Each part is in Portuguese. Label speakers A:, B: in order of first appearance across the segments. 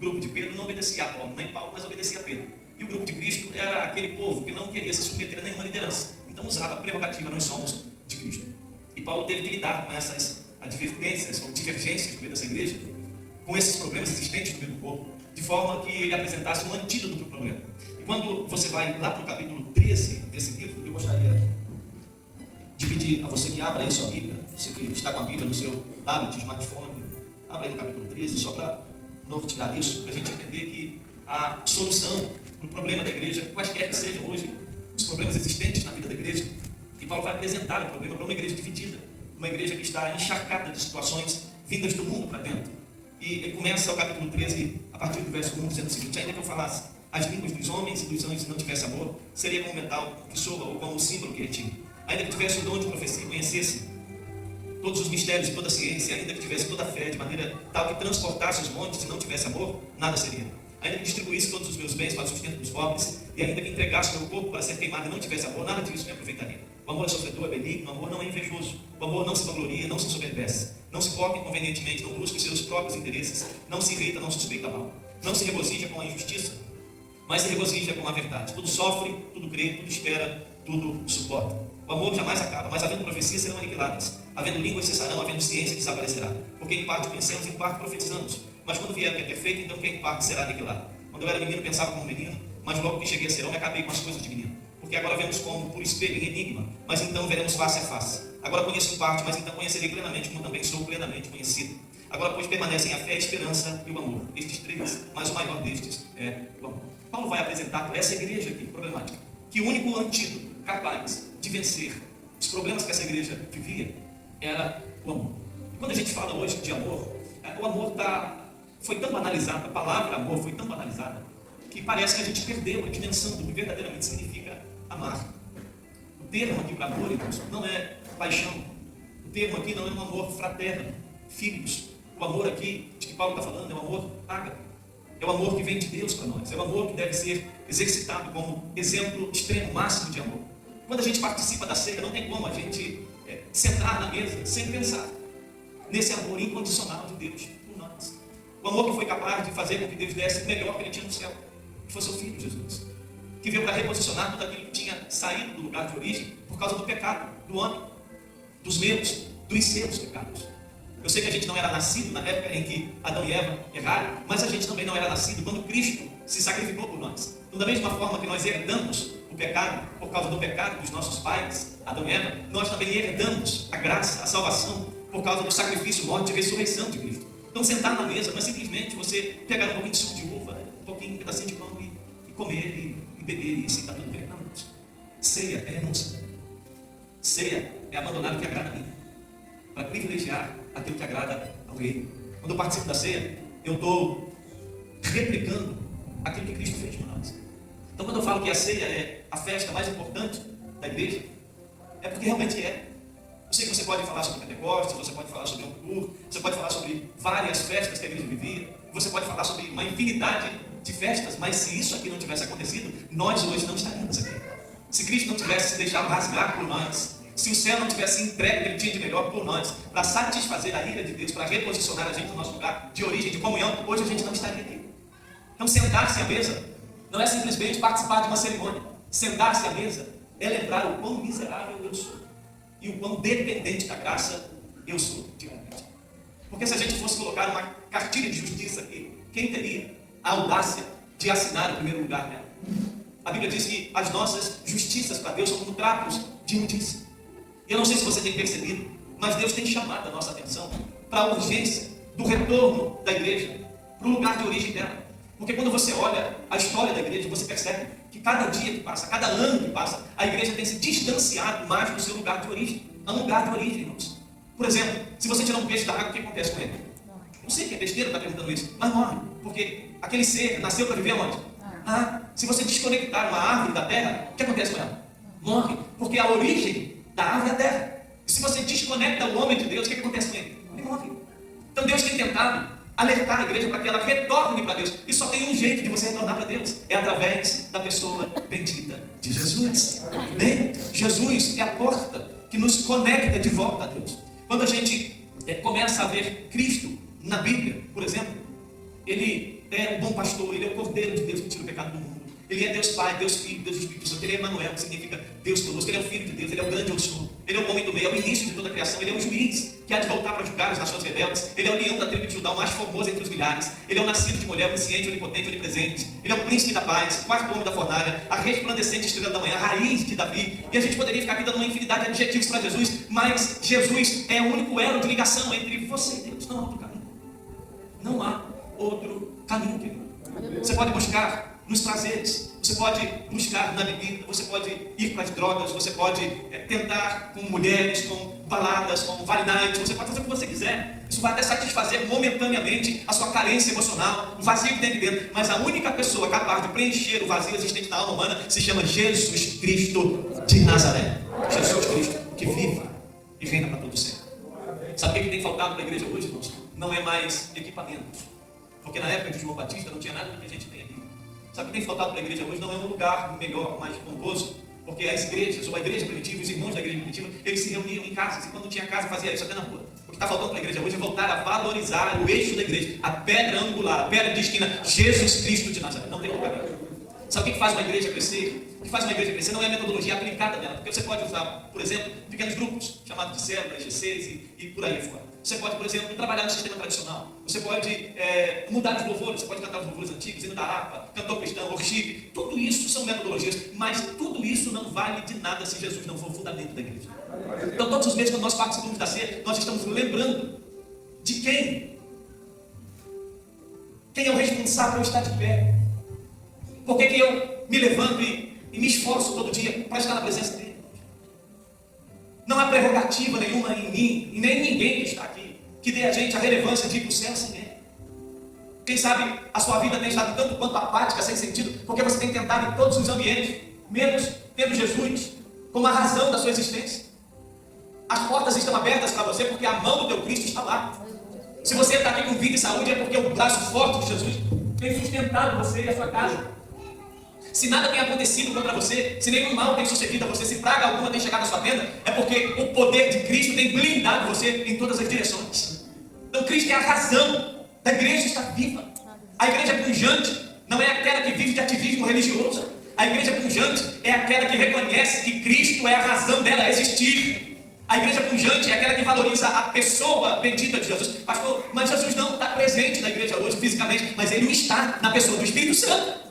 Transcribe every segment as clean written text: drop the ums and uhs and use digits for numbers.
A: grupo de Pedro não obedecia a Paulo, nem Paulo, mas obedecia a Pedro. E o grupo de Cristo era aquele povo que não queria se submeter a nenhuma liderança. Então usava a prerrogativa, nós somos de Cristo. E Paulo teve que lidar com essas advertências ou divergências no meio dessa igreja, com esses problemas existentes no meio do corpo, de forma que ele apresentasse um antídoto para o problema. E quando você vai lá para o capítulo 13 desse livro, eu gostaria de pedir a você que abra aí sua Bíblia, você que está com a Bíblia no seu tablet, smartphone, abra aí no capítulo 13, só para nortear isso, para a gente entender que a solução para o problema da igreja, quaisquer que sejam hoje os problemas existentes na vida da igreja, e Paulo vai apresentar o problema para uma igreja dividida, uma igreja que está encharcada de situações vindas do mundo para dentro. E ele começa o capítulo 13, a partir do verso 1, dizendo o seguinte: ainda que eu falasse as línguas dos homens e dos anjos e não tivesse amor, seria como o metal que soa ou como o símbolo que retira. Ainda que tivesse o dom de profecia e conhecesse todos os mistérios e toda a ciência, ainda que tivesse toda a fé de maneira tal que transportasse os montes e não tivesse amor, nada seria. Ainda que distribuísse todos os meus bens para o sustento dos pobres, e ainda que entregasse meu corpo para ser queimado e não tivesse amor, nada disso me aproveitaria. O amor é sofredor, é benigno, o amor não é invejoso, o amor não se vangloria, não se soberbece, não se porta inconvenientemente, não busca os seus próprios interesses, não se irrita, não suspeita mal, não se regozija com a injustiça, mas se regozija com a verdade. Tudo sofre, tudo crê, tudo espera, tudo suporta. O amor jamais acaba, mas havendo profecias serão aniquiladas, havendo línguas cessarão, havendo ciência desaparecerá. Porque em parte conhecemos, em parte profetizamos, mas quando vier o que é perfeito, então quem em parte será aniquilado. Quando eu era menino pensava como menino, mas logo que cheguei a ser homem acabei com as coisas de menino. Porque agora vemos como por espelho em enigma, mas então veremos face a face. Agora conheço em parte, mas então conhecerei plenamente, como também sou plenamente conhecido. Agora, pois, permanecem a fé, a esperança e o amor. Estes três, mas o maior destes é o amor. Paulo vai apresentar para essa igreja aqui, problemática, que o único antídoto capaz de vencer os problemas que essa igreja vivia era o amor. E quando a gente fala hoje de amor, o amor foi tão banalizado, a palavra amor foi tão banalizada, que parece que a gente perdeu a dimensão do que verdadeiramente significa amar. O termo aqui para amor, irmãos, não é paixão. O termo aqui não é um amor fraterno, filhos. O amor aqui, de que Paulo está falando, é um amor ágape. É o amor que vem de Deus para nós. É o amor que deve ser exercitado como exemplo extremo, máximo de amor. Quando a gente participa da ceia, não tem como a gente sentar na mesa sem pensar nesse amor incondicional de Deus por nós. O amor que foi capaz de fazer com que Deus desse o melhor que ele tinha no céu, que foi seu Filho Jesus, que veio para reposicionar tudo aquilo que tinha saído do lugar de origem por causa do pecado, do homem, dos meus, dos seus pecados. Eu sei que a gente não era nascido na época em que Adão e Eva erraram, mas a gente também não era nascido quando Cristo se sacrificou por nós. Então, da mesma forma que nós herdamos o pecado por causa do pecado dos nossos pais, Adão e Eva, nós também herdamos a graça, a salvação por causa do sacrifício, morte e ressurreição de Cristo. Então, sentar na mesa não é simplesmente você pegar um pouquinho de suco de uva, um pouquinho, um pedacinho de pão e comer e beber e assim está tudo bem. Não, ceia é renúncia. Ceia é abandonar o que agrada a mim, para privilegiar aquilo que agrada ao rei. Quando eu participo da ceia, eu estou replicando aquilo que Cristo fez por nós. Então, quando eu falo que a ceia é a festa mais importante da igreja, é porque realmente é. Eu sei que você pode falar sobre Pentecostes, você pode falar sobre Yom Kippur, você pode falar sobre várias festas que a igreja vivia, você pode falar sobre uma infinidade de festas, mas se isso aqui não tivesse acontecido, nós hoje não estaríamos aqui. Se Cristo não tivesse se deixado rasgar por nós, se o céu não tivesse entregue o que ele tinha de melhor por nós, para satisfazer a ira de Deus, para reposicionar a gente no nosso lugar de origem, de comunhão, hoje a gente não estaria aqui. Então, sentar-se à mesa não é simplesmente participar de uma cerimônia. Sentar-se à mesa é lembrar o quão miserável eu sou e o quão dependente da graça eu sou diariamente. Porque se a gente fosse colocar uma cartilha de justiça aqui, quem teria a audácia de assinar o primeiro lugar nela? A Bíblia diz que as nossas justiças para Deus são como trapos de imundícia. E eu não sei se você tem percebido, mas Deus tem chamado a nossa atenção para a urgência do retorno da igreja para o lugar de origem dela. Porque quando você olha a história da igreja, você percebe que cada dia que passa, cada ano que passa, a igreja tem se distanciado mais do seu lugar de origem. É um lugar de origem, irmãos. Por exemplo, se você tirar um peixe da água, o que acontece com ele? Não sei que é besteira estar perguntando isso, mas morre. Porque aquele ser nasceu para viver onde? Se você desconectar uma árvore da terra, o que acontece com ela? Morre. Porque a origem da árvore é a terra. E se você desconecta o homem de Deus, o que acontece com ele? Ele morre. Então Deus tem tentado alertar a igreja para que ela retorne para Deus. E só tem um jeito de você retornar para Deus. É através da pessoa bendita de Jesus. Amém? Jesus é a porta que nos conecta de volta a Deus. Quando a gente começa a ver Cristo na Bíblia, por exemplo, Ele é o bom pastor, ele é o Cordeiro de Deus que tira o pecado do mundo. Ele é Deus Pai, Deus Filho, Deus Espírito Santo. Ele é Emanuel, que significa Deus conosco. Ele é o Filho de Deus, ele é o grande eu sou. Ele é o homem do meio, é o início de toda a criação. Ele é o juiz que há de voltar para julgar as nações rebeldes. Ele é o leão da tribo de Judá, o mais formoso entre os milhares. Ele é o nascido de mulher, onisciente, onipotente, onipresente. Ele é o príncipe da paz, o quarto homem da fornalha, a resplandecente estrela da manhã, a raiz de Davi. E a gente poderia ficar aqui dando uma infinidade de adjetivos para Jesus, mas Jesus é o único elo de ligação entre você e Deus. Não há outro caminho. Não há outro caminho, querido. Você pode buscar nos prazeres, você pode buscar na bebida, você pode ir para as drogas, você pode tentar com mulheres, com baladas, com vale night, você pode fazer o que você quiser. Isso vai até satisfazer momentaneamente a sua carência emocional, o vazio que tem dentro. Mas a única pessoa capaz de preencher o vazio existente na alma humana se chama Jesus Cristo de Nazaré. Jesus Cristo que vive e reina para todo sempre. Sabe o que tem faltado para a igreja hoje, irmãos? Não é mais equipamentos. Porque na época de João Batista não tinha nada do que a gente tem aqui. Sabe o que tem faltado para a igreja hoje? Não é um lugar melhor, mais pomposo, porque as igrejas, ou a igreja primitiva, os irmãos da igreja primitiva, eles se reuniam em casas, e quando tinha casa fazia isso até na rua. O que está faltando para a igreja hoje é voltar a valorizar o eixo da igreja, a pedra angular, a pedra de esquina, Jesus Cristo de Nazaré. Não tem outro caminho. Sabe o que faz uma igreja crescer? O que faz uma igreja crescer não é a metodologia aplicada dela, porque você pode usar, por exemplo, pequenos grupos, chamados de células, GCs e por aí fora. Você pode, por exemplo, trabalhar no sistema tradicional. Você pode mudar os louvores, você pode cantar os louvores antigos, hino da harpa, cantor cristão, worship. Tudo isso são metodologias, mas tudo isso não vale de nada se Jesus não for o fundamento da igreja. Então, todos os meses, quando nós participamos da ceia, nós estamos lembrando de quem? Quem é o responsável por estar de pé? Por que eu me levanto e me esforço todo dia para estar na presença dele? Não há prerrogativa nenhuma em mim e nem em ninguém que está aqui que dê a gente a relevância de ir para o céu sem ele. Quem sabe a sua vida tem estado tanto quanto apática, sem sentido, porque você tem tentado em todos os ambientes, menos tendo Jesus como a razão da sua existência. As portas estão abertas para você porque a mão do teu Cristo está lá. Se você está aqui com vida e saúde é porque o braço forte de Jesus tem sustentado você e a sua casa. Se nada tem acontecido contra você, se nenhum mal tem sucedido a você, se praga alguma tem chegado à sua tenda, é porque o poder de Cristo tem blindado você em todas as direções. Então Cristo é a razão da igreja estar viva. A igreja pujante não é aquela que vive de ativismo religioso. A igreja pujante é aquela que reconhece que Cristo é a razão dela existir. A igreja pujante é aquela que valoriza a pessoa bendita de Jesus. Pastor, mas Jesus não está presente na igreja hoje fisicamente, mas Ele está na pessoa do Espírito Santo.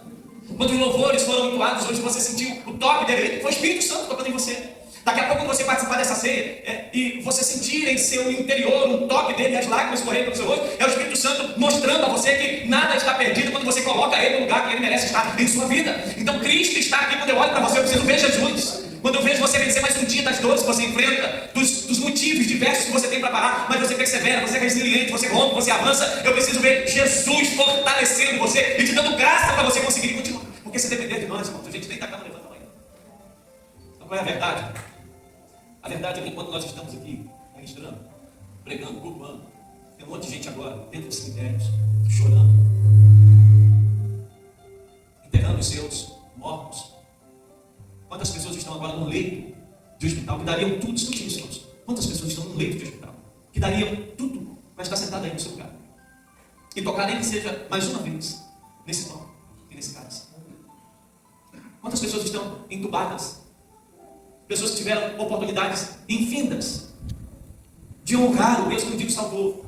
A: Quando os louvores foram entoados, hoje você sentiu o toque dele, foi o Espírito Santo tocando em você. Daqui a pouco, quando você participar dessa ceia e você sentir em seu interior um toque dele, as lágrimas correndo pelo seu rosto, é o Espírito Santo mostrando a você que nada está perdido quando você coloca ele no lugar que ele merece estar em sua vida. Então Cristo está aqui. Quando eu olho para você, eu preciso ver Jesus. Quando eu vejo você vencer mais um dia das dores que você enfrenta, dos motivos diversos que você tem para parar, mas você persevera, você é resiliente, você rompe, você avança, eu preciso ver Jesus fortalecendo você e te dando graça para você conseguir continuar. Porque se depender de nós, irmãos, a gente nem está cá levantando amanhã. Então qual é a verdade? A verdade é que enquanto nós estamos aqui ministrando, pregando, cultuando, tem um monte de gente agora dentro dos cemitérios, chorando, enterrando os seus mortos. Quantas pessoas estão agora no leito de hospital que dariam tudo, escute isso, irmãos. Quantas pessoas estão no leito de hospital que dariam tudo para estar sentado aí no seu lugar e tocar nem que seja mais uma vez nesse pão e nesse cálice? Quantas pessoas estão entubadas? Pessoas que tiveram oportunidades infindas de honrar o Deus que um dia o salvou,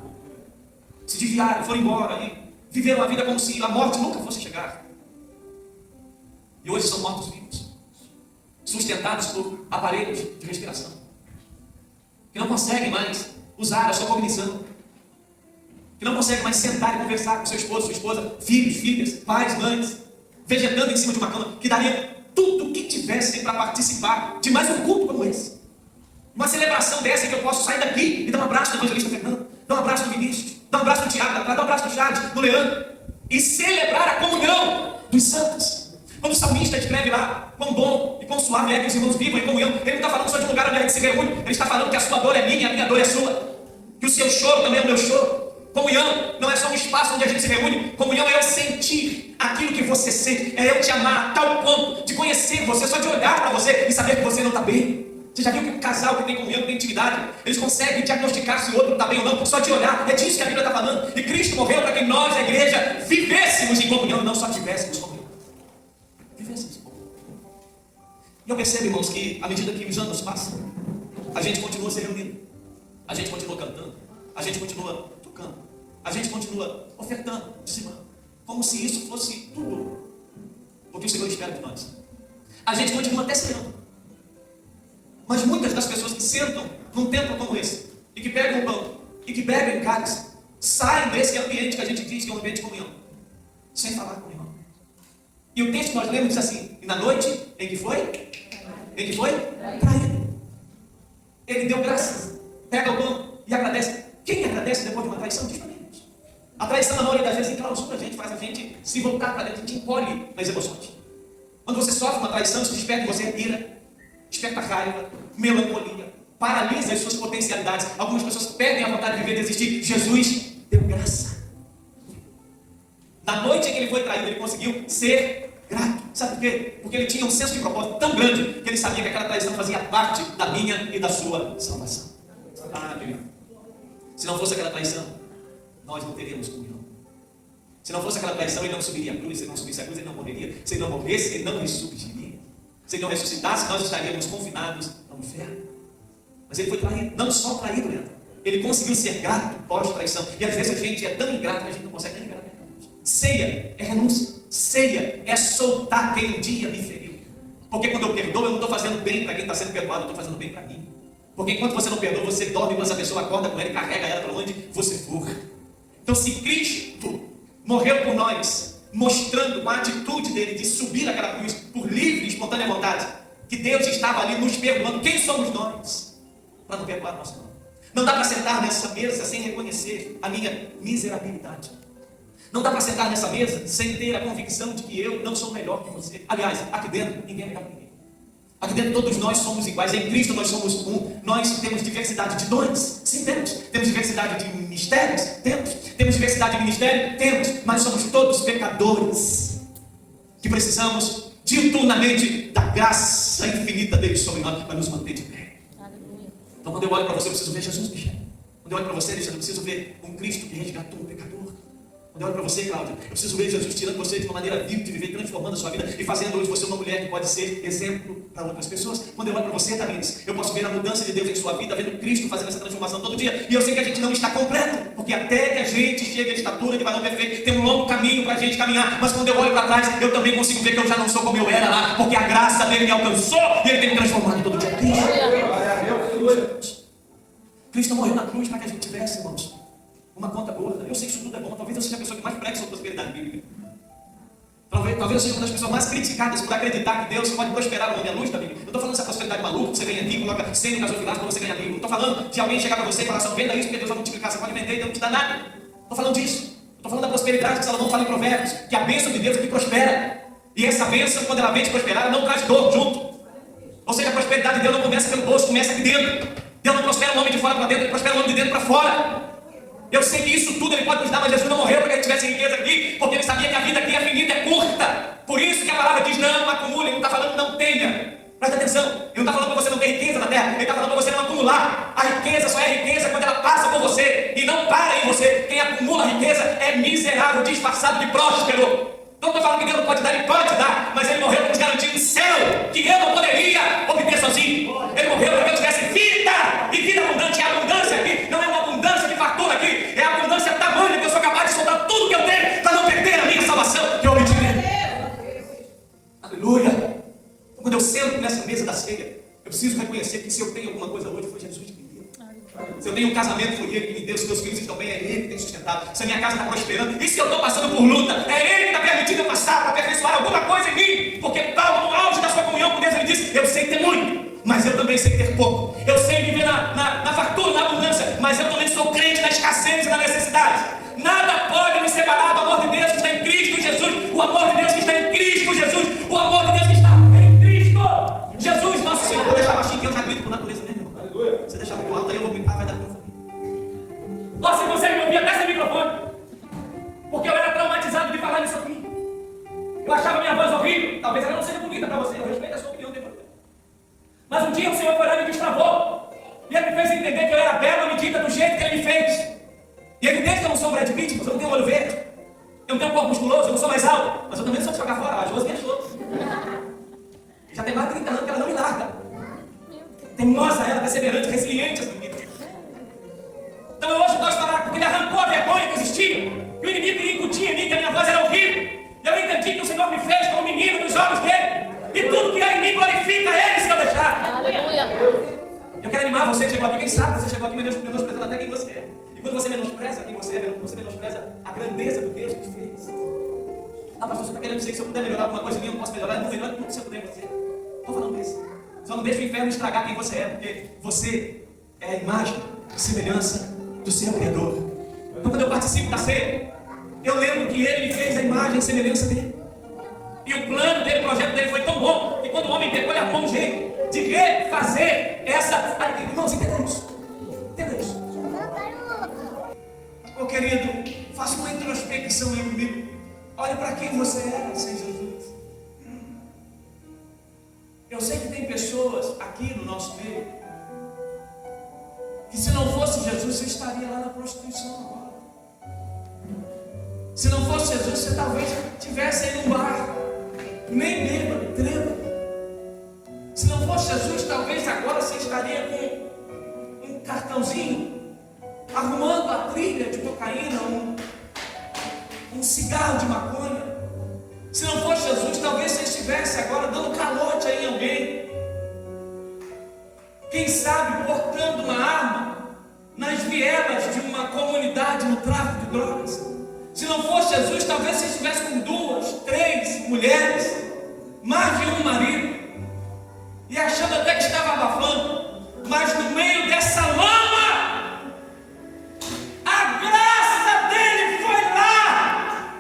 A: se desviaram, foram embora e viveram a vida como se a morte nunca fosse chegar. E hoje são mortos-vivos, sustentados por aparelhos de respiração, que não conseguem mais usar a sua cognição, que não conseguem mais sentar e conversar com seu esposo, sua esposa, filhos, filhas, pais, mães, vegetando em cima de uma cama, que daria tudo o que tivessem para participar de mais um culto como esse. Uma celebração dessa que eu posso sair daqui e dar um abraço do evangelista Fernando, dar um abraço do Vinícius, dar um abraço do Tiago, dar um abraço do Charles, do Leandro, e celebrar a comunhão dos santos. Quando o salmista escreve lá, quão bom e quão suave é que os irmãos vivam em comunhão, ele não está falando só de um lugar onde a gente se reúne, ele está falando que a sua dor é minha, a minha dor é sua, que o seu choro também é o meu choro. Comunhão não é só um espaço onde a gente se reúne, comunhão é eu sentir aquilo que você sente, é eu te amar a tal ponto de conhecer você, só de olhar para você e saber que você não está bem.
B: Você já viu que um casal que tem comunhão, que tem intimidade, eles conseguem diagnosticar se o outro está bem ou não, só de olhar. É disso que a Bíblia está falando. E Cristo morreu para que nós, a igreja, vivêssemos em comunhão, não só tivéssemos comunhão. Vivêssemos em comunhão. E eu percebo, irmãos, que à medida que os anos passam, a gente continua se reunindo, a gente continua cantando, a gente continua tocando, a gente continua ofertando, dizimando, como se isso fosse tudo o que o Senhor espera de nós. A gente continua até ceando. Mas muitas das pessoas que sentam num templo como esse, e que pegam o pão, e que bebem o cálice, saem desse ambiente que a gente diz que é um ambiente de comunhão, sem falar com o irmão. E o texto que nós lemos diz assim: e na noite em que foi? Em que foi? Traído. Ele deu graças, pega o pão e agradece. Quem agradece depois de uma traição? Diz para mim. A traição, na maioria das vezes, enclausura a gente, faz a gente se voltar para dentro, a gente encolhe nas emoções. Quando você sofre uma traição, isso desperta em você ira, desperta raiva, melancolia, paralisa as suas potencialidades. Algumas pessoas perdem a vontade de viver, desistir. Jesus deu graça. Na noite em que ele foi traído, ele conseguiu ser grato. Sabe por quê? Porque ele tinha um senso de propósito tão grande que ele sabia que aquela traição fazia parte da minha e da sua salvação. Ah, meu irmão. Se não fosse aquela traição, nós não teríamos comunhão. Se não fosse aquela traição, ele não subiria a cruz. Se ele não subisse a cruz, ele não morreria. Se ele não morresse, ele não ressurgiria. Se ele não ressuscitasse, nós estaríamos confinados ao inferno. Mas ele foi traído. Não só traído, Leandro. Ele conseguiu ser grato pós-traição. E às vezes a gente é tão ingrato que a gente não consegue nem liberar pecados. Ceia é renúncia. Ceia é soltar quem um dia me feriu. Porque quando eu perdoo, eu não estou fazendo bem para quem está sendo perdoado, eu estou fazendo bem para mim. Porque enquanto você não perdoa, você dorme quando essa pessoa acorda com ela e carrega ela para onde você for. Então, se Cristo morreu por nós, mostrando a atitude dele de subir aquela cruz por livre e espontânea vontade, que Deus estava ali nos perdoando, quem somos nós para não perdoar nosso nome? Não dá para sentar nessa mesa sem reconhecer a minha miserabilidade. Não dá para sentar nessa mesa sem ter a convicção de que eu não sou melhor que você. Aliás, aqui dentro ninguém é melhor que ninguém. Aqui dentro todos nós somos iguais. Em Cristo nós somos um. Nós temos diversidade de dons. Sim, temos. Temos diversidade de ministérios? Temos. Temos diversidade de ministério? Temos. Mas somos todos pecadores que precisamos diuturnamente da graça infinita dele sobre nós para nos manter de pé. Então quando eu olho para você, eu preciso ver Jesus, Michel. Quando eu olho para você, eu preciso ver um Cristo que resgatou um pecador. Quando eu olho para você, Cláudia, eu preciso ver Jesus tirando você de uma maneira viva de viver, transformando a sua vida e fazendo hoje você uma mulher que pode ser exemplo para outras pessoas. Quando eu olho para você, Tamires, eu posso ver a mudança de Deus em sua vida, vendo Cristo fazendo essa transformação todo dia. E eu sei que a gente não está completo, porque até que a gente chegue à estatura de varão perfeito, tem um longo caminho para a gente caminhar. Mas quando eu olho para trás, eu também consigo ver que eu já não sou como eu era lá, porque a graça dele me alcançou e ele tem me transformado todo dia. Cristo morreu na cruz para que a gente tivesse, irmãos, uma conta gorda. Eu sei que isso tudo é bom. Talvez eu seja a pessoa que mais prega sobre prosperidade bíblica. Talvez eu seja uma das pessoas mais criticadas por acreditar que Deus pode prosperar o homem à luz da Bíblia. Eu estou falando dessa prosperidade maluca, que você vem aqui, coloca 100 no gasofilaço para você ganhar livro. Não estou falando de alguém chegar para você e falar assim, venda isso porque Deus vai multiplicar, você pode vender e Deus não te dá nada. Estou falando disso. Estou falando da prosperidade que Salomão fala em Provérbios, que a bênção de Deus é que prospera. E essa bênção, quando ela vem te prosperar, ela não traz dor junto. Ou seja, a prosperidade de Deus não começa pelo bolso, começa aqui dentro. Deus não prospera o homem de fora para dentro, ele prospera o homem de dentro para fora. Eu sei que isso tudo ele pode nos dar, mas Jesus não morreu para que ele tivesse riqueza aqui, porque ele sabia que a vida aqui é finita, é curta. Por isso que a palavra diz, não acumule, ele não está falando não tenha. Presta atenção, ele não está falando para você não ter riqueza na terra, ele está falando para você não acumular. A riqueza só é riqueza quando ela passa por você e não para em você. Quem acumula riqueza é miserável, disfarçado de próspero. Não estou falando que Deus não pode dar, ele pode dar, mas ele morreu para nos garantir um céu que eu não poderia obter sozinho. Ele morreu para que eu tivesse vida, e vida abundante. E a abundância aqui não é uma abundância de fartura aqui, é a abundância tamanho que eu sou capaz de soltar tudo que eu tenho para não perder a minha salvação que eu obtive. Aleluia! Quando eu sento nessa mesa da ceia, eu preciso reconhecer que se eu tenho alguma coisa hoje, foi Jesus que me deu. Se eu tenho um casamento, foi Ele que me deu. Se meus filhos estão bem, é Ele que tem sustentado. Se a minha casa está prosperando, e se eu estou passando por luta, é Ele que está permitindo eu passar para aperfeiçoar alguma coisa em mim. Porque Paulo, no auge da sua comunhão com Deus, ele disse, eu sei ter muito, mas eu também sei ter pouco. Eu sei viver na fartura, na abundância, mas eu também sou crente na escassez e na necessidade. Nada pode me separar do amor de Deus que está em Cristo Jesus. O amor de Deus que está em Cristo Jesus. O amor de Deus que está em Cristo Jesus, nosso Senhor. Vou deixar baixinho que eu já grito por natureza mesmo, irmão. Aleluia. Você deixar muito alto aí, eu vou gritar, vai dar pra Você consegue me ouvir até sem microfone? Porque eu era traumatizado de falar nisso aqui. Eu achava minha voz horrível. Talvez ela não seja bonita para você. Eu respeito a sua opinião depois. Mas um dia o Senhor foi lá e me E é evidente que eu não sou o Brad Pitt, mas eu não tenho olho verde. Eu não tenho um corpo musculoso, eu não sou mais alto. Mas eu também não sou de jogar fora, a Josi me achou. Já tem mais de 30 anos que ela não me larga. Teimosa ela, perseverante, resiliente essa menina. Então eu hoje posso falar porque ele arrancou a vergonha que existia. E o inimigo queria incutir em mim que a minha voz era horrível. E eu entendi que o Senhor me fez como menino nos olhos dele. E tudo que há em mim glorifica ele se eu deixar.
C: Aleluia.
B: Eu quero animar você que chegou aqui. Quem sabe você chegou aqui menosprezando até quem você é. E quando você menospreza quem você é, você menospreza a grandeza do Deus que te fez. Ah, pastor, você está querendo dizer que se eu puder melhorar alguma coisa em mim, eu não posso melhorar? Eu não melhoro tudo que eu puder em você. Estou falando isso. Só não deixe o inferno estragar quem você é, porque você é a imagem e semelhança do seu Criador. Então quando eu participo da ceia, eu lembro que ele me fez a imagem e semelhança dele. E o plano dele, o projeto dele foi tão bom, que quando o homem pegou, ele arrumou um jeito de refazer essa... Irmãos, entendam isso. Entendam isso. Ô querido, faça uma introspecção aí comigo. Olhe para quem você era sem Jesus. Eu sei que tem pessoas aqui no nosso meio que se não fosse Jesus, você estaria lá na prostituição agora. Se não fosse Jesus, você talvez estivesse aí num bar, nem bêbado, trêbado. Se não fosse Jesus, talvez agora você estaria com um cartãozinho, arrumando a trilha de cocaína, um cigarro de maconha. Se não fosse Jesus, talvez você estivesse agora dando calote aí em alguém. Quem sabe portando uma arma nas vielas de uma comunidade no tráfico de drogas. Se não fosse Jesus, talvez você estivesse com 2, 3 mulheres, mais de um marido, e achando até que estava abafando, mas no meio dessa lama, a graça dele foi lá.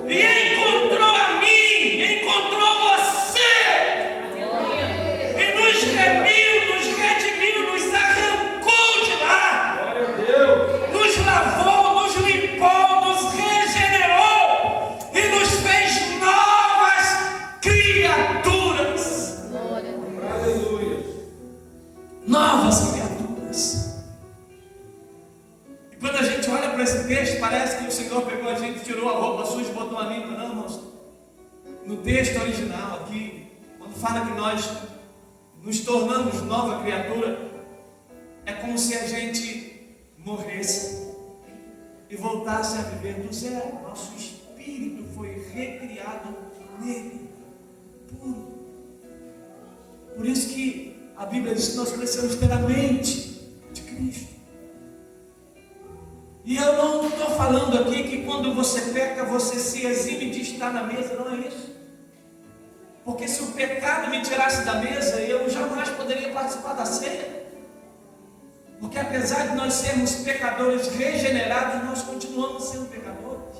B: E encontrou a mim, encontrou você, e nos remiu, nos redimiu, nos arrancou de lá, nos lavou, nos limpou, nos regenerou e nos fez novas criaturas. Novas criaturas. E quando a gente olha para esse texto, parece que o Senhor pegou a gente, tirou a roupa suja e botou uma limpa. Não, irmãos. No texto original aqui, quando fala que nós nos tornamos nova criatura, é como se a gente morresse e voltasse a viver do zero. Nosso espírito foi recriado nele, puro. Por isso que a Bíblia diz que nós precisamos ter a mente de Cristo. E eu não estou falando aqui que quando você peca, você se exime de estar na mesa, não é isso. Porque se o pecado me tirasse da mesa, eu jamais poderia participar da ceia. Porque apesar de nós sermos pecadores regenerados, nós continuamos sendo pecadores.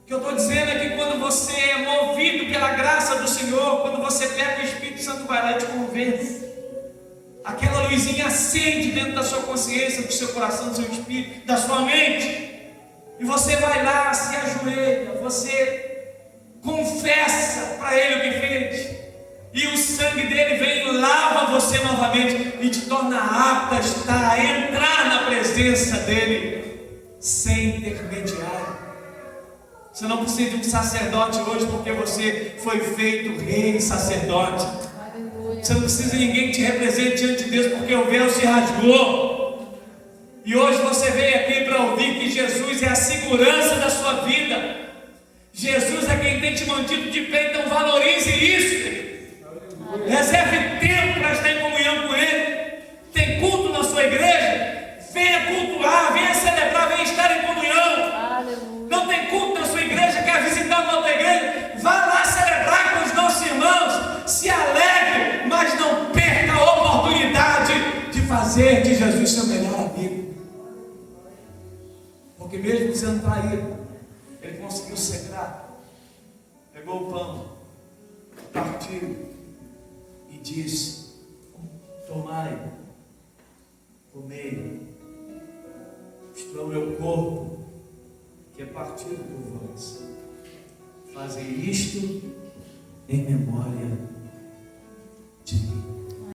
B: O que eu estou dizendo é que quando você é movido pela graça do Senhor, quando você peca, o Espírito Santo vai lá e te convence. Aquela luzinha acende dentro da sua consciência, do seu coração, do seu espírito, da sua mente. E você vai lá, se ajoelha, você confessa para Ele o que fez. E o sangue dele vem e lava você novamente e te torna apto a estar, a entrar na presença dele sem intermediário. Você não precisa de um sacerdote hoje porque você foi feito rei e sacerdote. Você não precisa de ninguém que te represente diante de Deus porque o véu se rasgou. E hoje você veio aqui para ouvir que Jesus é a segurança da sua vida. Jesus é quem tem te mantido de pé, então valorize isso. Reserve tempo para estar em comunhão com Ele. Tem culto na sua igreja? Venha cultuar, venha celebrar, venha estar em comunhão. Não tem culto na sua igreja, quer visitar uma outra igreja? Vá lá celebrar com os nossos irmãos. Se alegre, mas não perca a oportunidade de fazer de Jesus seu melhor amigo. Porque mesmo sendo traído, Ele conseguiu ser grato. Pegou o pão, partiu e disse: tomai, comei, isto é o meu corpo, que é partido por vós. Fazei isto em memória